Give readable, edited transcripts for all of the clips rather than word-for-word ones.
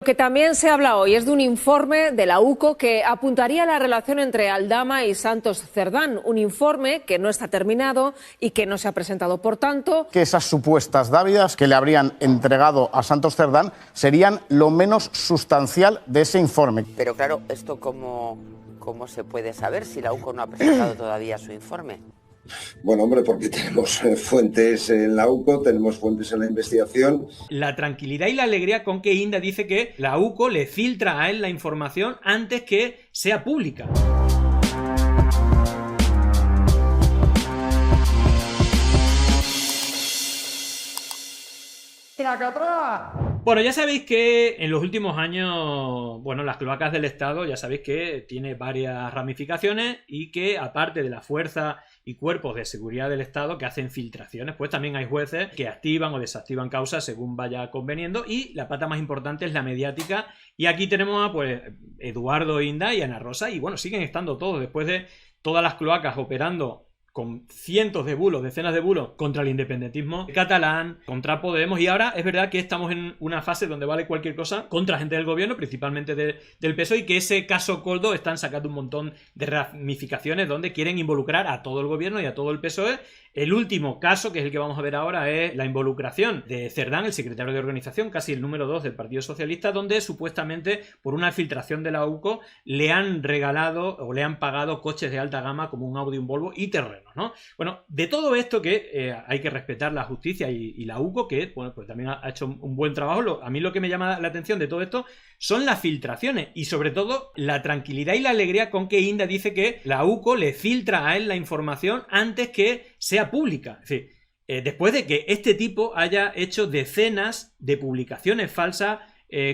Lo que también se habla hoy es de un informe de la UCO que apuntaría a la relación entre Aldama y Santos Cerdán, un informe que no está terminado y que no se ha presentado, por tanto. Que esas supuestas dávidas que le habrían entregado a Santos Cerdán serían lo menos sustancial de ese informe. Pero claro, ¿esto cómo se puede saber si la UCO no ha presentado todavía su informe? Bueno, hombre, porque tenemos fuentes en la UCO, tenemos fuentes en la investigación. La tranquilidad y la alegría con que Inda dice que la UCO le filtra a él la información antes que sea pública. Bueno, ya sabéis que en los últimos años, bueno, las cloacas del Estado ya sabéis que tiene varias ramificaciones y que aparte de la fuerza y cuerpos de seguridad del Estado que hacen filtraciones, pues también hay jueces que activan o desactivan causas según vaya conveniendo, y la pata más importante es la mediática, y aquí tenemos a pues Eduardo Inda y Ana Rosa, y bueno, siguen estando todos después de todas las cloacas operando con cientos de bulos, decenas de bulos contra el independentismo catalán, contra Podemos, y ahora es verdad que estamos en una fase donde vale cualquier cosa contra gente del gobierno, principalmente del PSOE, y que ese caso Koldo están sacando un montón de ramificaciones donde quieren involucrar a todo el gobierno y a todo el PSOE. El último caso, que es el que vamos a ver ahora, es la involucración de Cerdán, el secretario de organización, casi el número 2 del Partido Socialista, donde supuestamente por una filtración de la UCO le han regalado o le han pagado coches de alta gama como un Audi, un Volvo y terrenos, ¿no? Bueno, de todo esto que hay que respetar la justicia y la UCO, que bueno, pues también ha hecho un buen trabajo. A mí lo que me llama la atención de todo esto son las filtraciones y sobre todo la tranquilidad y la alegría con que Inda dice que la UCO le filtra a él la información antes que sea pública. Es decir, después de que este tipo haya hecho decenas de publicaciones falsas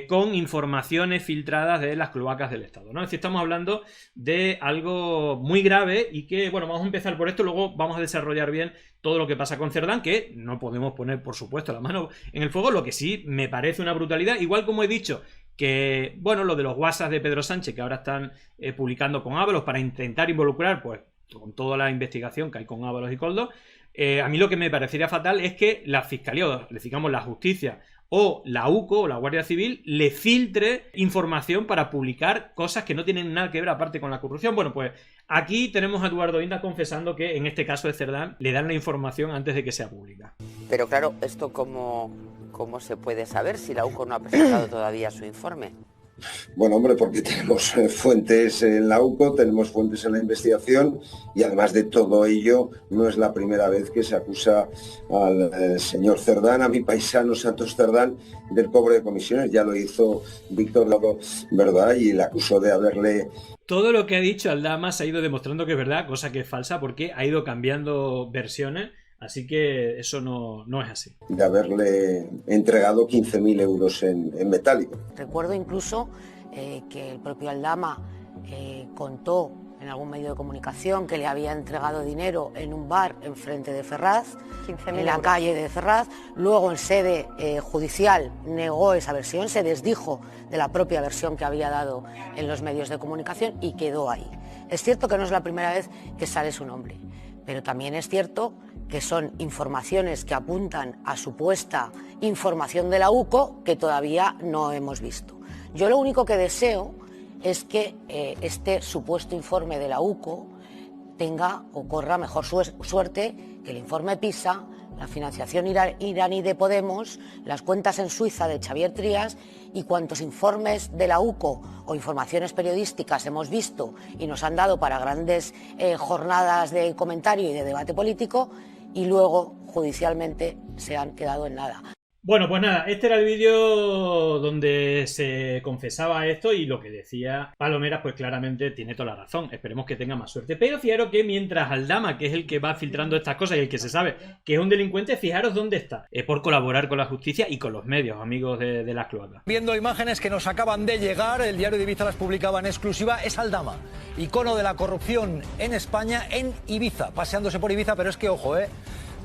con informaciones filtradas de las cloacas del Estado, ¿no? Es decir, estamos hablando de algo muy grave y que, bueno, vamos a empezar por esto, luego vamos a desarrollar bien todo lo que pasa con Cerdán, que no podemos poner, por supuesto, la mano en el fuego, lo que sí me parece una brutalidad, igual como he dicho que, bueno, lo de los WhatsApp de Pedro Sánchez, que ahora están publicando con Ábalos para intentar involucrar, pues, con toda la investigación que hay con Ábalos y Koldo, a mí lo que me parecería fatal es que la Fiscalía, o digamos la Justicia, o la UCO o la Guardia Civil le filtre información para publicar cosas que no tienen nada que ver aparte con la corrupción. Bueno, pues aquí tenemos a Eduardo Inda confesando que en este caso de Cerdán le dan la información antes de que sea pública. Pero claro, ¿esto cómo se puede saber si la UCO no ha presentado todavía su informe? Bueno, hombre, porque tenemos fuentes en la UCO, tenemos fuentes en la investigación y además de todo ello, no es la primera vez que se acusa al señor Cerdán, a mi paisano Santos Cerdán, del cobro de comisiones. Ya lo hizo Víctor Lobo, ¿verdad? Y le acusó de haberle... Todo lo que ha dicho Aldama se ha ido demostrando que es verdad, cosa que es falsa, porque ha ido cambiando versiones. Así que eso no es así. De haberle entregado 15.000 euros en metálico. Recuerdo incluso que el propio Aldama contó en algún medio de comunicación que le había entregado dinero en un bar enfrente de Ferraz, en la calle de Ferraz. Luego en sede judicial negó esa versión, se desdijo de la propia versión que había dado en los medios de comunicación y quedó ahí. Es cierto que no es la primera vez que sale su nombre, pero también es cierto que son informaciones que apuntan a supuesta información de la UCO que todavía no hemos visto. Yo lo único que deseo es que este supuesto informe de la UCO tenga o corra mejor suerte que el informe PISA, la financiación iraní de Podemos, las cuentas en Suiza de Xavier Trias y cuantos informes de la UCO o informaciones periodísticas hemos visto y nos han dado para grandes jornadas de comentario y de debate político, y luego judicialmente se han quedado en nada. Bueno, pues nada, este era el vídeo donde se confesaba esto y lo que decía Palomeras pues claramente tiene toda la razón. Esperemos que tenga más suerte. Pero fijaros que mientras Aldama, que es el que va filtrando estas cosas y el que se sabe que es un delincuente, fijaros dónde está. Por colaborar con la justicia y con los medios, amigos de las cloacas. Viendo imágenes que nos acaban de llegar, el diario de Ibiza las publicaba en exclusiva, es Aldama, icono de la corrupción en España, en Ibiza, paseándose por Ibiza, pero es que ojo,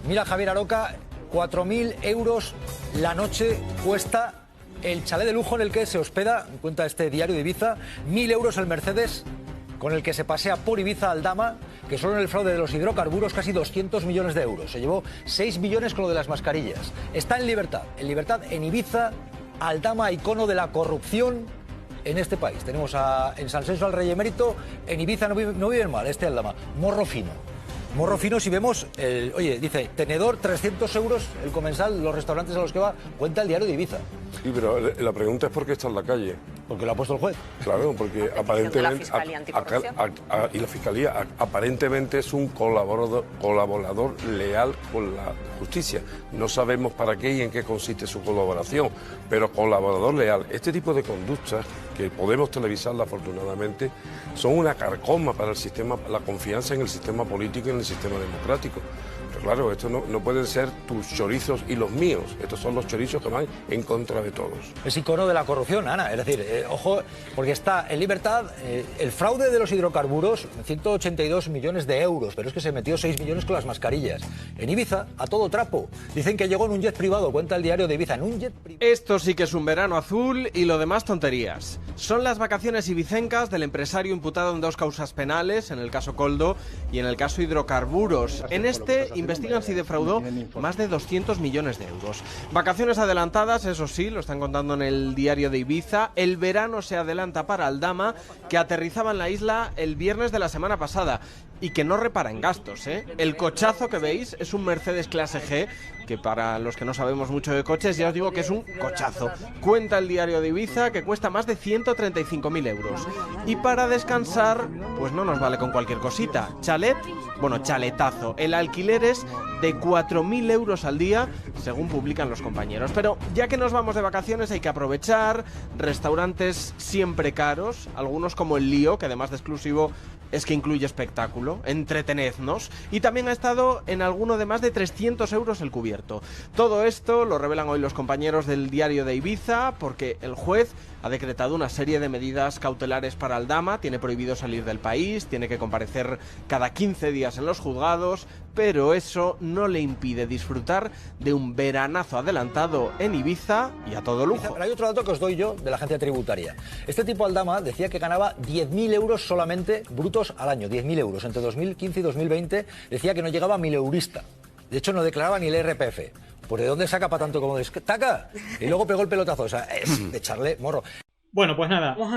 mira Javier Aroca, 4.000 euros la noche cuesta el chalet de lujo en el que se hospeda, cuenta este diario de Ibiza, 1.000 euros el Mercedes con el que se pasea por Ibiza Aldama, que solo en el fraude de los hidrocarburos casi 200 millones de euros. Se llevó 6 millones con lo de las mascarillas. Está en libertad en Ibiza, Aldama, icono de la corrupción en este país. Tenemos en San Senso al Rey Emérito, en Ibiza no viven mal, Aldama. Morro fino. Morro fino, si vemos, oye, dice, tenedor, 300 euros el comensal, los restaurantes a los que va, cuenta el diario de Ibiza. Sí, pero la pregunta es por qué está en la calle. Porque lo ha puesto el juez. Claro, porque aparentemente... La Fiscalía Anticorrupción. Y la Fiscalía aparentemente es un colaborador leal con la justicia. No sabemos para qué y en qué consiste su colaboración, pero colaborador leal. Este tipo de conductas, que podemos televisarla afortunadamente, son una carcoma para el sistema, la confianza en el sistema político y en el sistema democrático. Pero claro, esto no pueden ser tus chorizos y los míos. Estos son los chorizos que van en contra de todos. Es icono de la corrupción, Ana. Es decir, ojo, porque está en libertad el fraude de los hidrocarburos, 182 millones de euros, pero es que se metió 6 millones con las mascarillas. En Ibiza, a todo trapo. Dicen que llegó en un jet privado, cuenta el diario de Ibiza, en un jet privado. Esto sí que es un verano azul y lo demás tonterías. Son las vacaciones ibicencas del empresario imputado en 2 causas penales, en el caso Koldo y en el caso hidrocarburos. En este investigan si defraudó más de 200 millones de euros. Vacaciones adelantadas, eso sí, lo están contando en el diario de Ibiza. El verano se adelanta para Aldama, que aterrizaba en la isla el viernes de la semana pasada y que no repara en gastos, ¿eh? El cochazo que veis es un Mercedes clase G, que para los que no sabemos mucho de coches, ya os digo que es un cochazo. Cuenta el diario de Ibiza que cuesta más de 135.000 euros. Y para descansar, pues no nos vale con cualquier cosita. Chalet, bueno, chaletazo. El alquiler es de 4.000 euros al día, según publican los compañeros. Pero ya que nos vamos de vacaciones hay que aprovechar. Restaurantes siempre caros, algunos como el Lío, que además de exclusivo es que incluye espectáculo, entretenednos, y también ha estado en alguno de más de 300 euros el cubierto. Todo esto lo revelan hoy los compañeros del diario de Ibiza, porque el juez ha decretado una serie de medidas cautelares para Aldama, tiene prohibido salir del país, tiene que comparecer cada 15 días en los juzgados, pero eso no le impide disfrutar de un veranazo adelantado en Ibiza y a todo lujo. Pero hay otro dato que os doy yo de la agencia tributaria. Este tipo Aldama decía que ganaba 10.000 euros solamente brutos al año, 10.000 euros. Entre 2015 y 2020 decía que no llegaba a 1.000 eurista. De hecho, no declaraba ni el IRPF. ¿Pues de dónde saca para tanto como destaca? Y luego pegó el pelotazo. O sea, es de echarle morro. Bueno, pues nada, vamos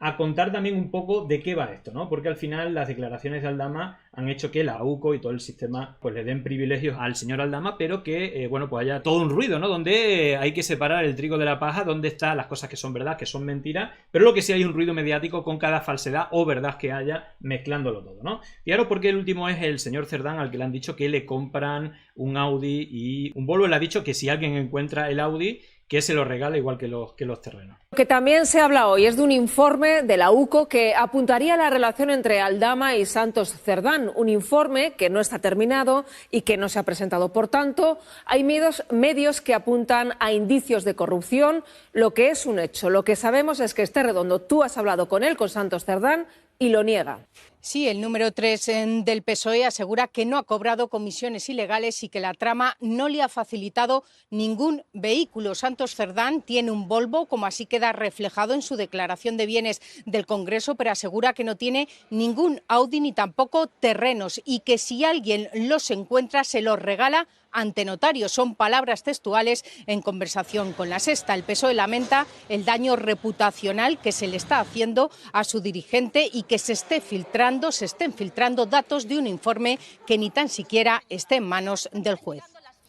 a contar también un poco de qué va esto, ¿no? Porque al final las declaraciones de Aldama han hecho que la AUCO y todo el sistema pues le den privilegios al señor Aldama, pero que, bueno, pues haya todo un ruido, ¿no? Donde hay que separar el trigo de la paja, donde están las cosas que son verdad, que son mentiras, pero lo que sí hay un ruido mediático con cada falsedad o verdad que haya, mezclándolo todo, ¿no? Fijaros porque el último es el señor Cerdán, al que le han dicho que le compran un Audi y un Volvo. Le ha dicho que si alguien encuentra el Audi, que se lo regala igual que los terrenos. Lo que también se habla hoy es de un informe de la UCO que apuntaría a la relación entre Aldama y Santos Cerdán, un informe que no está terminado y que no se ha presentado. Por tanto, hay medios que apuntan a indicios de corrupción, lo que es un hecho. Lo que sabemos es que Esther Redondo, tú has hablado con él, con Santos Cerdán, y lo niega. Sí, el número 3 del PSOE asegura que no ha cobrado comisiones ilegales y que la trama no le ha facilitado ningún vehículo. Santos Cerdán tiene un Volvo, como así queda reflejado en su declaración de bienes del Congreso, pero asegura que no tiene ningún Audi ni tampoco terrenos y que si alguien los encuentra se los regala ante notario. Son palabras textuales en conversación con La Sexta. El PSOE lamenta el daño reputacional que se le está haciendo a su dirigente y que se estén filtrando datos de un informe que ni tan siquiera esté en manos del juez.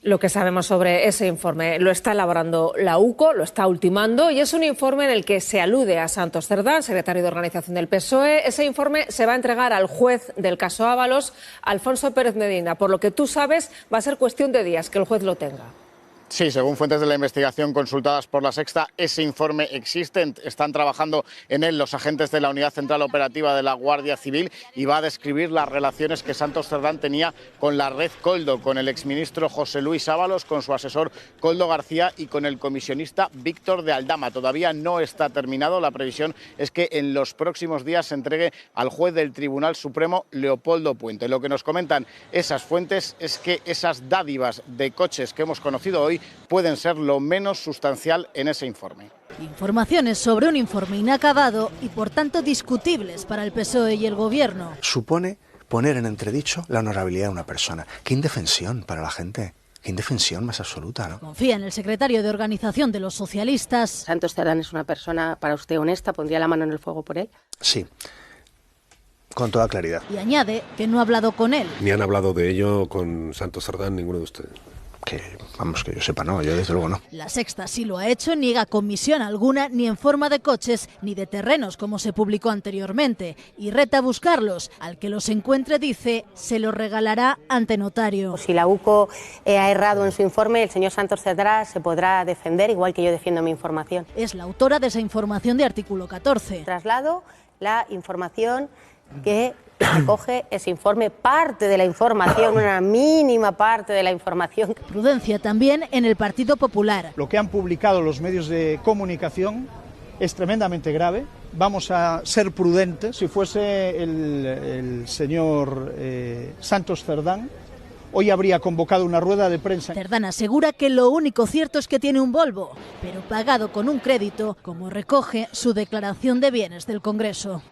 Lo que sabemos sobre ese informe lo está elaborando la UCO, lo está ultimando, y es un informe en el que se alude a Santos Cerdán, secretario de Organización del PSOE. Ese informe se va a entregar al juez del caso Ábalos, Alfonso Pérez Medina. Por lo que tú sabes, va a ser cuestión de días que el juez lo tenga. Sí, según fuentes de la investigación consultadas por La Sexta, ese informe existe, están trabajando en él los agentes de la Unidad Central Operativa de la Guardia Civil y va a describir las relaciones que Santos Cerdán tenía con la red Koldo, con el exministro José Luis Ábalos, con su asesor Koldo García y con el comisionista Víctor de Aldama. Todavía no está terminado, la previsión es que en los próximos días se entregue al juez del Tribunal Supremo, Leopoldo Puente. Lo que nos comentan esas fuentes es que esas dádivas de coches que hemos conocido hoy pueden ser lo menos sustancial en ese informe. Informaciones sobre un informe inacabado y por tanto discutibles para el PSOE y el Gobierno. Supone poner en entredicho la honorabilidad de una persona. ¡Qué indefensión para la gente! Qué indefensión más absoluta, ¿no? Confía en el secretario de organización de los socialistas. ¿Santos Cerdán es una persona para usted honesta? ¿Pondría la mano en el fuego por él? Sí, con toda claridad. Y añade que no ha hablado con él. Ni han hablado de ello con Santos Cerdán ninguno de ustedes. Que yo sepa, no, yo desde luego no. La Sexta sí lo ha hecho, niega comisión alguna ni en forma de coches ni de terrenos como se publicó anteriormente y reta a buscarlos. Al que los encuentre, dice, se los regalará ante notario. Si la UCO ha errado en su informe, el señor Santos Cerdán se podrá defender, igual que yo defiendo mi información. Es la autora de esa información de artículo 14. Traslado la información que recoge ese informe, parte de la información, una mínima parte de la información. Prudencia también en el Partido Popular. Lo que han publicado los medios de comunicación es tremendamente grave. Vamos a ser prudentes. Si fuese el señor Santos Cerdán, hoy habría convocado una rueda de prensa. Cerdán asegura que lo único cierto es que tiene un Volvo, pero pagado con un crédito, como recoge su declaración de bienes del Congreso.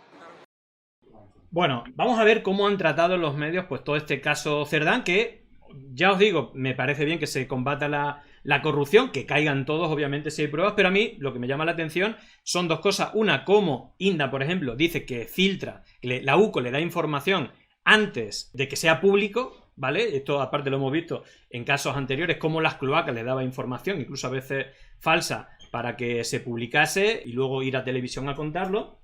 Bueno, vamos a ver cómo han tratado los medios pues todo este caso Cerdán, que ya os digo, me parece bien que se combata la corrupción, que caigan todos, obviamente, si hay pruebas, pero a mí lo que me llama la atención son dos cosas. Una, como Inda, por ejemplo, dice que filtra, la UCO le da información antes de que sea público, ¿vale? Esto aparte lo hemos visto en casos anteriores, como las cloacas le daba información, incluso a veces falsa, para que se publicase y luego ir a televisión a contarlo.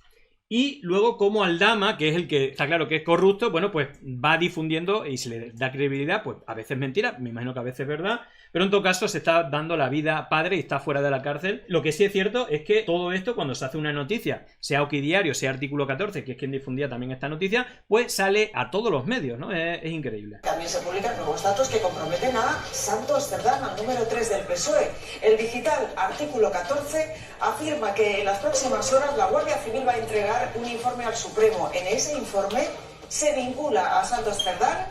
Y luego como Aldama, que es el que está claro que es corrupto, bueno, pues va difundiendo y se le da credibilidad, pues a veces mentira, me imagino que a veces verdad, pero en todo caso se está dando la vida padre y está fuera de la cárcel. Lo que sí es cierto es que todo esto, cuando se hace una noticia, sea Oquidiario, sea Artículo 14, que es quien difundía también esta noticia, pues sale a todos los medios, ¿no? Es increíble. También se publican nuevos datos que comprometen a Santos Cerdán, al número 3 del PSOE. El digital Artículo 14 afirma que en las próximas horas la Guardia Civil va a entregar un informe al Supremo. En ese informe se vincula a Santos Cerdán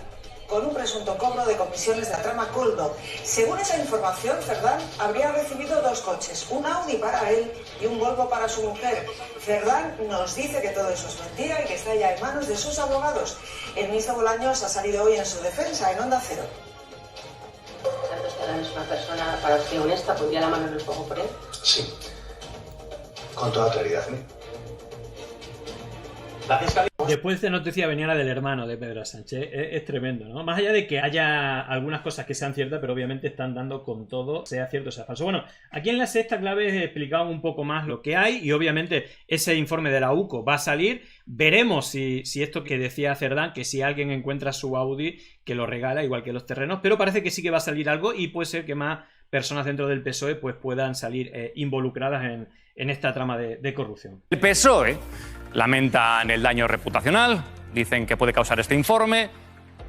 con un presunto cobro de comisiones de la trama Coldo. Según esa información, Cerdán habría recibido 2 coches, un Audi para él y un Volvo para su mujer. Cerdán nos dice que todo eso es mentira y que está ya en manos de sus abogados. El ministro Bolaños ha salido hoy en su defensa en Onda Cero. ¿Santos Cerdán es una persona para usted honesta? ¿Pondría la mano en el fuego por él? Sí, con toda claridad, ¿eh? Después de esta noticia venía la del hermano de Pedro Sánchez. Es tremendo, ¿no? Más allá de que haya algunas cosas que sean ciertas, pero obviamente están dando con todo, sea cierto o sea falso. Bueno, aquí en la Sexta Clave explicado un poco más lo que hay y obviamente ese informe de la UCO va a salir. Veremos si esto que decía Cerdán, que si alguien encuentra su Audi, que lo regala, igual que los terrenos, pero parece que sí que va a salir algo y puede ser que más personas dentro del PSOE pues puedan salir involucradas en esta trama de corrupción. El PSOE lamentan el daño reputacional, dicen que puede causar este informe,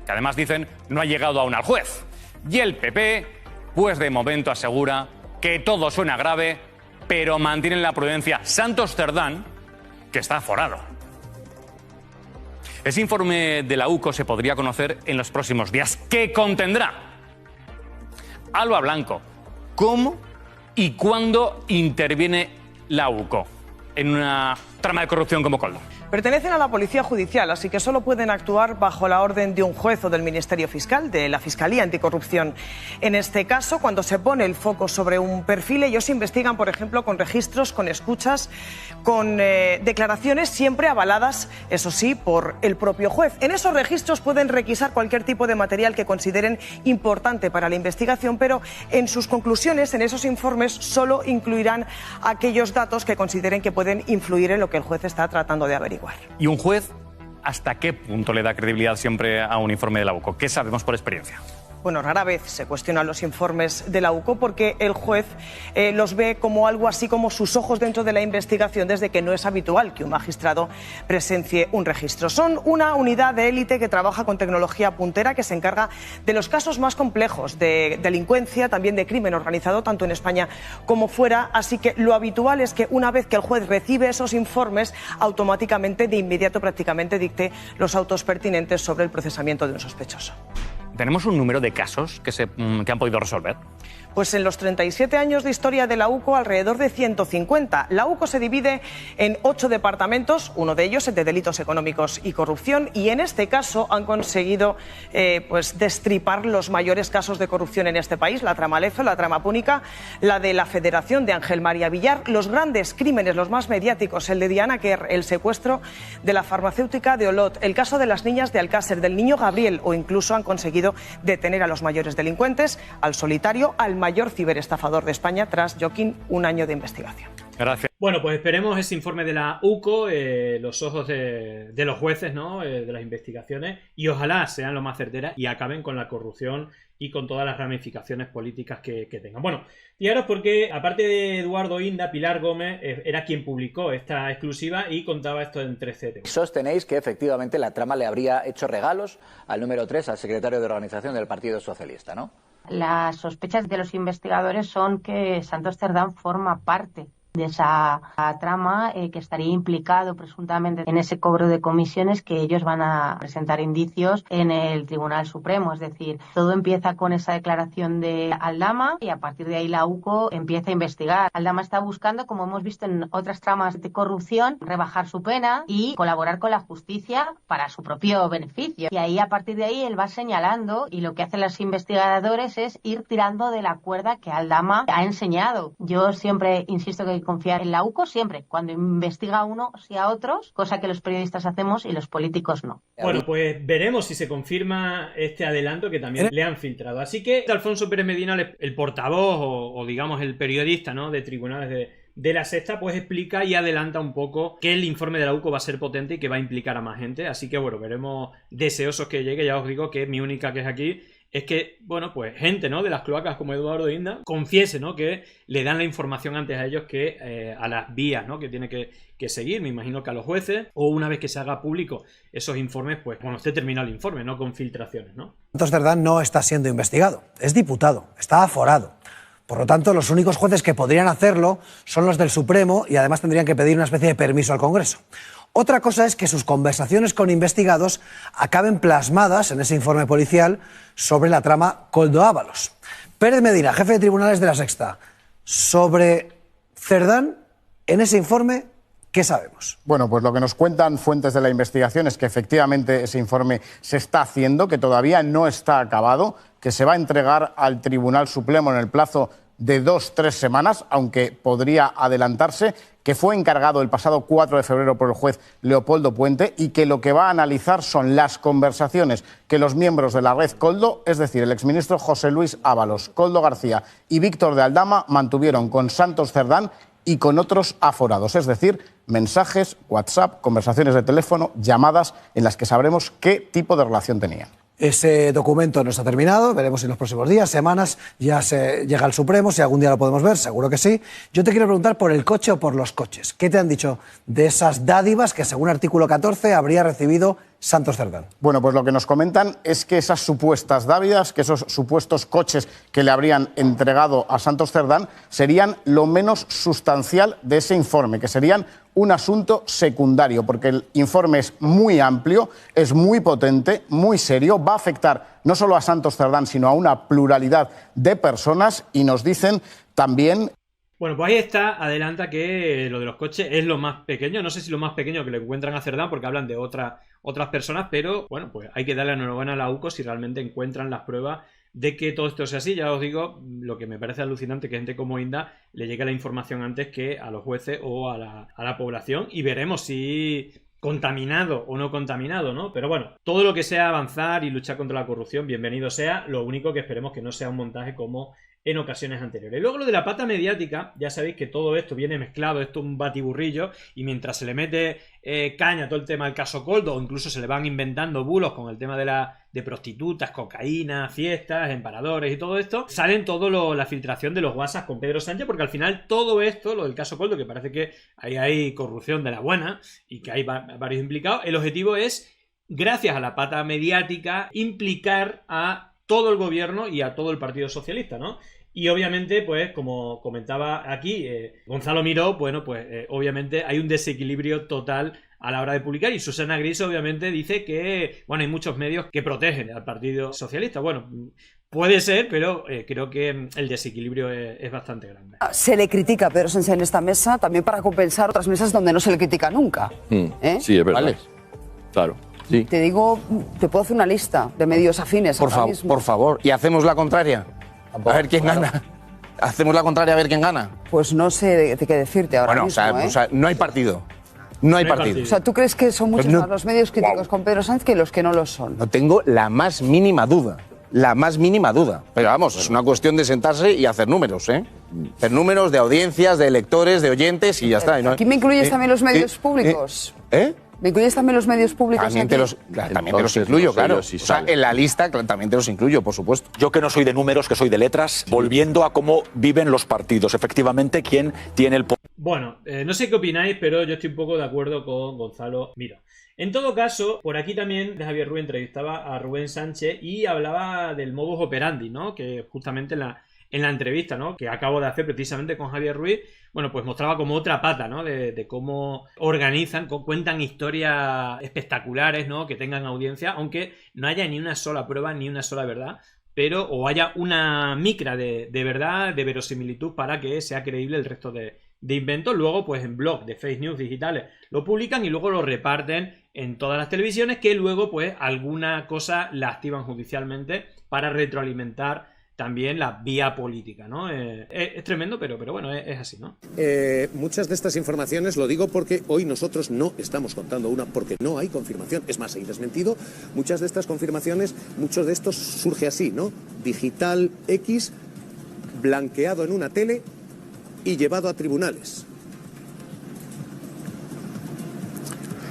que además dicen no ha llegado aún al juez. Y el PP, pues de momento asegura que todo suena grave, pero mantienen la prudencia. Santos Cerdán, que está aforado. Ese informe de la UCO se podría conocer en los próximos días. ¿Qué contendrá? Alba Blanco, ¿cómo y cuándo interviene la UCO en una trama de corrupción como Coldo? Pertenecen a la Policía Judicial, así que solo pueden actuar bajo la orden de un juez o del Ministerio Fiscal, de la Fiscalía Anticorrupción. En este caso, cuando se pone el foco sobre un perfil, ellos investigan, por ejemplo, con registros, con escuchas, con declaraciones siempre avaladas, eso sí, por el propio juez. En esos registros pueden requisar cualquier tipo de material que consideren importante para la investigación, pero en sus conclusiones, en esos informes, solo incluirán aquellos datos que consideren que pueden influir en lo que el juez está tratando de averiguar. ¿Y un juez hasta qué punto le da credibilidad siempre a un informe de la UCO? ¿Qué sabemos por experiencia? Bueno, rara vez se cuestionan los informes de la UCO porque el juez los ve como algo así como sus ojos dentro de la investigación, desde que no es habitual que un magistrado presencie un registro. Son una unidad de élite que trabaja con tecnología puntera, que se encarga de los casos más complejos de delincuencia, también de crimen organizado, tanto en España como fuera. Así que lo habitual es que una vez que el juez recibe esos informes, automáticamente, de inmediato prácticamente, dicte los autos pertinentes sobre el procesamiento de un sospechoso. ¿Tenemos un número de casos que han podido resolver? Pues en los 37 años de historia de la UCO, alrededor de 150. La UCO se divide en 8 departamentos, uno de ellos el de delitos económicos y corrupción, y en este caso han conseguido pues destripar los mayores casos de corrupción en este país, la trama Lezo, la trama Púnica, la de la Federación de Ángel María Villar, los grandes crímenes, los más mediáticos, el de Diana Kerr, el secuestro de la farmacéutica de Olot, el caso de las niñas de Alcácer, del niño Gabriel, o incluso han conseguido detener a los mayores delincuentes, al solitario, al mayor ciberestafador de España, tras Joaquín, un año de investigación. Gracias. Bueno, pues esperemos ese informe de la UCO, los ojos de los jueces, ¿no? De las investigaciones, y ojalá sean lo más certeras y acaben con la corrupción y con todas las ramificaciones políticas que tengan. Bueno, fijaros porque, aparte de Eduardo Inda, Pilar Gómez era quien publicó esta exclusiva y contaba esto en 13. Sostenéis que efectivamente la trama le habría hecho regalos al número 3, al secretario de organización del Partido Socialista, ¿no? Las sospechas de los investigadores son que Santos Cerdán forma parte de esa trama, que estaría implicado presuntamente en ese cobro de comisiones, que ellos van a presentar indicios en el Tribunal Supremo. Es decir, todo empieza con esa declaración de Aldama y a partir de ahí la UCO empieza a investigar. Aldama está buscando, como hemos visto en otras tramas de corrupción, rebajar su pena y colaborar con la justicia para su propio beneficio. Y ahí, a partir de ahí, él va señalando, y lo que hacen los investigadores es ir tirando de la cuerda que Aldama ha enseñado. Yo siempre insisto que confiar en la UCO siempre, cuando investiga a uno, sí a otros, cosa que los periodistas hacemos y los políticos no. Bueno, pues veremos si se confirma este adelanto que también le han filtrado. Así que Alfonso Pérez Medina, el portavoz o digamos el periodista, ¿no?, de tribunales de La Sexta, pues explica y adelanta un poco que el informe de la UCO va a ser potente y que va a implicar a más gente. Así que bueno, veremos, deseosos que llegue. Ya os digo que mi única queja aquí es que, bueno, pues gente, ¿no?, de las cloacas como Eduardo Inda confiese, ¿no?, que le dan la información antes a ellos que a las vías, ¿no?, que tiene que seguir. Me imagino que a los jueces, o una vez que se haga público esos informes, pues cuando esté terminado el informe, no con filtraciones, ¿no? Santos Cerdán no está siendo investigado, es diputado, está aforado. Por lo tanto, los únicos jueces que podrían hacerlo son los del Supremo y además tendrían que pedir una especie de permiso al Congreso. Otra cosa es que sus conversaciones con investigados acaben plasmadas en ese informe policial sobre la trama Koldo Ábalos. Pérez Medina, jefe de tribunales de La Sexta, sobre Cerdán, en ese informe, ¿qué sabemos? Bueno, pues lo que nos cuentan fuentes de la investigación es que efectivamente ese informe se está haciendo, que todavía no está acabado, que se va a entregar al Tribunal Supremo en el plazo de 2-3 semanas, aunque podría adelantarse, que fue encargado el pasado 4 de febrero por el juez Leopoldo Puente y que lo que va a analizar son las conversaciones que los miembros de la red Koldo, es decir, el exministro José Luis Ábalos, Koldo García y Víctor de Aldama, mantuvieron con Santos Cerdán y con otros aforados, es decir, mensajes, WhatsApp, conversaciones de teléfono, llamadas en las que sabremos qué tipo de relación tenían. Ese documento no está terminado, veremos en los próximos días, semanas, ya se llega al Supremo, si algún día lo podemos ver, seguro que sí. Yo te quiero preguntar por el coche o por los coches. ¿Qué te han dicho de esas dádivas que, según artículo 14, habría recibido Santos Cerdán? Bueno, pues lo que nos comentan es que esas supuestas dávidas, que esos supuestos coches que le habrían entregado a Santos Cerdán serían lo menos sustancial de ese informe, que serían un asunto secundario, porque el informe es muy amplio, es muy potente, muy serio, va a afectar no solo a Santos Cerdán, sino a una pluralidad de personas, y nos dicen también... Bueno, pues ahí está, adelanta que lo de los coches es lo más pequeño, no sé si lo más pequeño que le encuentran a Cerdán, porque hablan de otras personas, pero bueno, pues hay que darle enhorabuena a la UCO si realmente encuentran las pruebas de que todo esto sea así. Ya os digo, lo que me parece alucinante, que gente como Inda le llegue la información antes que a los jueces o a la población, y veremos si contaminado o no contaminado, ¿no? Pero bueno, todo lo que sea avanzar y luchar contra la corrupción, bienvenido sea. Lo único que esperemos que no sea un montaje como en ocasiones anteriores. Y luego lo de la pata mediática, ya sabéis que todo esto viene mezclado, esto es un batiburrillo, y mientras se le mete caña a todo el tema del caso Koldo, o incluso se le van inventando bulos con el tema de prostitutas, cocaína, fiestas, emparadores y todo esto, salen la filtración de los WhatsApp con Pedro Sánchez, porque al final todo esto, lo del caso Koldo, que parece que hay corrupción de la buena y que hay varios implicados, el objetivo es, gracias a la pata mediática, implicar a todo el gobierno y a todo el Partido Socialista, ¿no? Y obviamente, pues como comentaba aquí Gonzalo Miró, bueno, pues obviamente hay un desequilibrio total a la hora de publicar, y Susana Gris obviamente dice que, bueno, hay muchos medios que protegen al Partido Socialista. Bueno, puede ser, pero creo que el desequilibrio es bastante grande. Se le critica a Pedro Sánchez en esta mesa también para compensar otras mesas donde no se le critica nunca. Sí, es verdad. Vale. Claro. Sí. Te digo, te puedo hacer una lista de medios afines. Por favor, y hacemos la contraria. A ver quién gana. Hacemos la contraria a ver quién gana. Pues no sé qué decirte ahora mismo. O sea, no hay partido. No hay partido. O sea, ¿tú crees que son muchos más los medios críticos con Pedro Sánchez que los que no lo son? No tengo la más mínima duda. La más mínima duda. Pero vamos, es una cuestión de sentarse y hacer números, ¿eh? Hacer números de audiencias, de lectores, de oyentes y ya está. ¿Aquí me incluyes también los medios públicos? ¿Me incluyes también los medios públicos? También te los incluyo, claro. O sea, en la lista también te los incluyo, por supuesto. Yo que no soy de números, que soy de letras, volviendo a cómo viven los partidos. Efectivamente, ¿quién tiene el poder? Bueno, no sé qué opináis, pero yo estoy un poco de acuerdo con Gonzalo Miró. En todo caso, por aquí también Javier Ruiz entrevistaba a Rubén Sánchez y hablaba del modus operandi, ¿no? Que justamente en la entrevista, ¿no?, que acabo de hacer precisamente con Javier Ruiz, bueno, pues mostraba como otra pata, ¿no?, de cómo organizan, cuentan historias espectaculares, ¿no?, que tengan audiencia, aunque no haya ni una sola prueba, ni una sola verdad, pero o haya una micra de verdad, de verosimilitud, para que sea creíble el resto de inventos. Luego, pues en blog de fake news digitales lo publican y luego lo reparten en todas las televisiones, que luego, pues, alguna cosa la activan judicialmente para retroalimentar también la vía política, ¿no? Es tremendo, pero bueno, es así, ¿no? Muchas de estas informaciones, lo digo porque hoy nosotros no estamos contando una, porque no hay confirmación. Es más, hay desmentido muchas de estas confirmaciones, muchos de estos surge así, ¿no? Digital X, blanqueado en una tele y llevado a tribunales.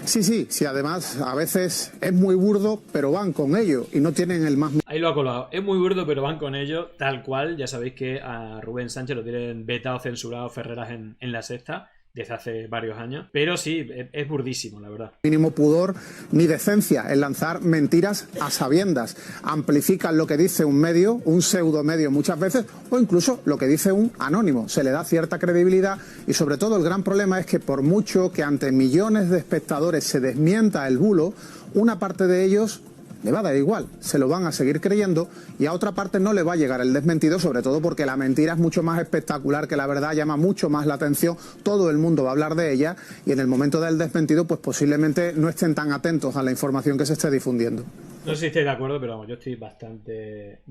Sí, además a veces es muy burdo, pero van con ello y no tienen el más... Ahí lo ha colado. Es muy burdo, pero van con ello, tal cual. Ya sabéis que a Rubén Sánchez lo tienen vetado, censurado Ferreras en La Sexta desde hace varios años. Pero sí, es burdísimo, la verdad. Mínimo pudor ni decencia en lanzar mentiras a sabiendas. Amplifican lo que dice un medio, un pseudomedio muchas veces, o incluso lo que dice un anónimo. Se le da cierta credibilidad y sobre todo el gran problema es que por mucho que ante millones de espectadores se desmienta el bulo, una parte de ellos le va a dar igual, se lo van a seguir creyendo y a otra parte no le va a llegar el desmentido, sobre todo porque la mentira es mucho más espectacular que la verdad, llama mucho más la atención, todo el mundo va a hablar de ella y en el momento del desmentido pues posiblemente no estén tan atentos a la información que se esté difundiendo. No sé si estáis de acuerdo, pero vamos, yo estoy bastante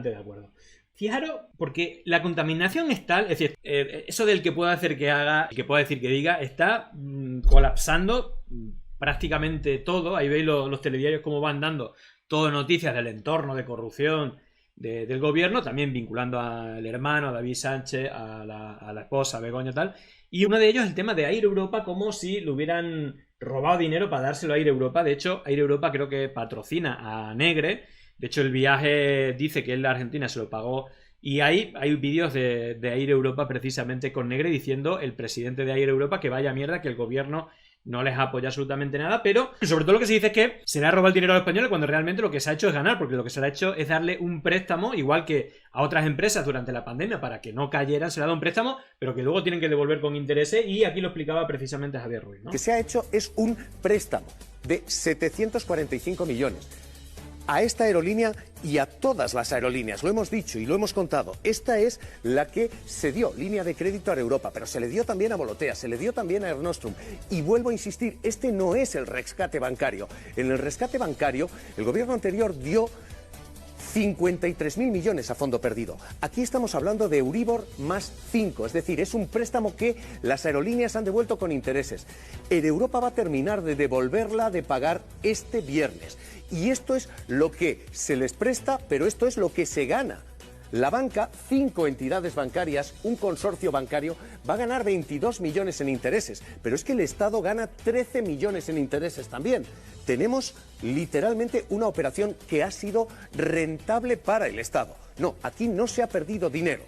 de acuerdo. Fijaros, porque la contaminación es tal, es decir, eso del que pueda hacer que haga, el que pueda decir que diga, está colapsando prácticamente todo. Ahí veis los telediarios cómo van dando todo noticias del entorno de corrupción del gobierno, también vinculando al hermano, a David Sánchez, a la esposa, a Begoña, tal. Y uno de ellos es el tema de Air Europa, como si le hubieran robado dinero para dárselo a Air Europa. De hecho, Air Europa creo que patrocina a Negre. De hecho, el viaje dice que él de Argentina se lo pagó. Y hay vídeos de Air Europa precisamente con Negre diciendo el presidente de Air Europa que vaya mierda, que el gobierno no les apoya absolutamente nada, pero sobre todo lo que se dice es que se le ha robado el dinero a los españoles cuando realmente lo que se ha hecho es ganar, porque lo que se le ha hecho es darle un préstamo, igual que a otras empresas durante la pandemia, para que no cayeran, se le ha dado un préstamo, pero que luego tienen que devolver con intereses, y aquí lo explicaba precisamente Javier Ruiz, ¿no? Lo que se ha hecho es un préstamo de 745 millones. A esta aerolínea y a todas las aerolíneas, lo hemos dicho y lo hemos contado, esta es la que se dio línea de crédito a Europa, pero se le dio también a Volotea, se le dio también a Air Nostrum. Y vuelvo a insistir, este no es el rescate bancario. En el rescate bancario, el gobierno anterior dio 53.000 millones a fondo perdido. Aquí estamos hablando de Euribor más 5, es decir, es un préstamo que las aerolíneas han devuelto con intereses. Air Europa va a terminar de devolverla, de pagar este viernes. Y esto es lo que se les presta, pero esto es lo que se gana. La banca, 5 entidades bancarias, un consorcio bancario, va a ganar 22 millones en intereses. Pero es que el Estado gana 13 millones en intereses también. Tenemos literalmente una operación que ha sido rentable para el Estado. No, aquí no se ha perdido dinero.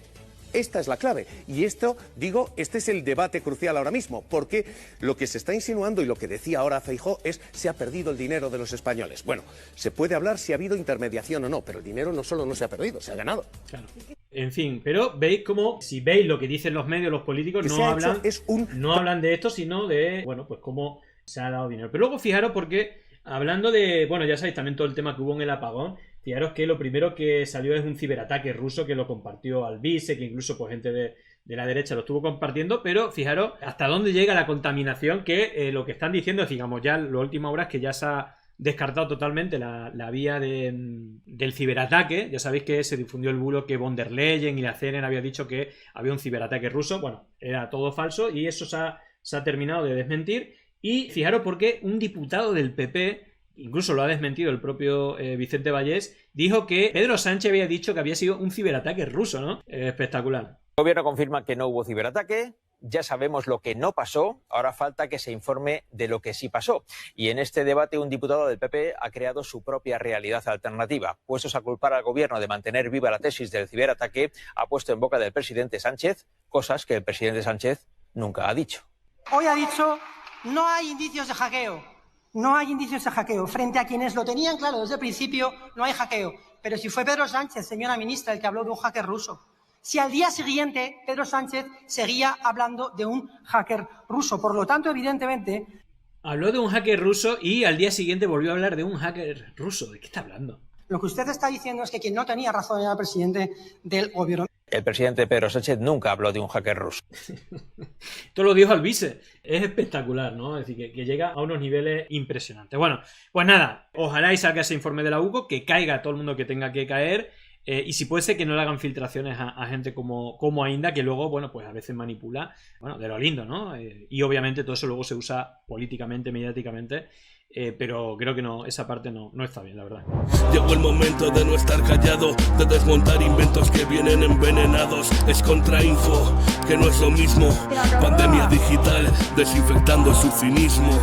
Esta es la clave. Y esto, digo, este es el debate crucial ahora mismo, porque lo que se está insinuando y lo que decía ahora Feijóo es se ha perdido el dinero de los españoles. Bueno, se puede hablar si ha habido intermediación o no, pero el dinero no solo no se ha perdido, se ha ganado. Claro. En fin, pero veis como, si veis lo que dicen los medios, los políticos, no hablan de esto, sino de, bueno, pues cómo se ha dado dinero. Pero luego fijaros porque, hablando de, bueno, ya sabéis también todo el tema que hubo en el apagón, fijaros que lo primero que salió es un ciberataque ruso que lo compartió Alvise, que incluso pues gente de la derecha lo estuvo compartiendo, pero fijaros hasta dónde llega la contaminación, que lo que están diciendo, digamos, ya la última hora es que ya se ha descartado totalmente la vía del ciberataque. Ya sabéis que se difundió el bulo que von der Leyen y la CNN había dicho que había un ciberataque ruso. Bueno, era todo falso y eso se ha terminado de desmentir. Y fijaros porque un diputado del PP, incluso lo ha desmentido el propio Vicente Vallés, dijo que Pedro Sánchez había dicho que había sido un ciberataque ruso, ¿no? Espectacular. El gobierno confirma que no hubo ciberataque. Ya sabemos lo que no pasó, ahora falta que se informe de lo que sí pasó. Y en este debate un diputado del PP ha creado su propia realidad alternativa. Puestos a culpar al gobierno de mantener viva la tesis del ciberataque, ha puesto en boca del presidente Sánchez cosas que el presidente Sánchez nunca ha dicho. Hoy ha dicho, no hay indicios de hackeo. No hay indicios de hackeo. Frente a quienes lo tenían claro desde el principio, no hay hackeo. Pero si fue Pedro Sánchez, señora ministra, el que habló de un hacker ruso. Si al día siguiente Pedro Sánchez seguía hablando de un hacker ruso. Por lo tanto, evidentemente... Habló de un hacker ruso y al día siguiente volvió a hablar de un hacker ruso. ¿De qué está hablando? Lo que usted está diciendo es que quien no tenía razón era el presidente del gobierno. El presidente Pedro Sánchez nunca habló de un hacker ruso. Esto lo dijo Alvise. Es espectacular, ¿no? Es decir, que llega a unos niveles impresionantes. Bueno, pues nada, ojalá y salga ese informe de la UCO, que caiga todo el mundo que tenga que caer. Y si puede ser que no le hagan filtraciones a gente como Ainda, que luego, bueno, pues a veces manipula, bueno, de lo lindo, ¿no? Y obviamente todo eso luego se usa políticamente, mediáticamente, pero creo que no, esa parte no está bien, la verdad. Llegó el momento de no estar callado, de desmontar inventos que vienen envenenados. Es contrainfo, que no es lo mismo. Pandemia digital, desinfectando su cinismo.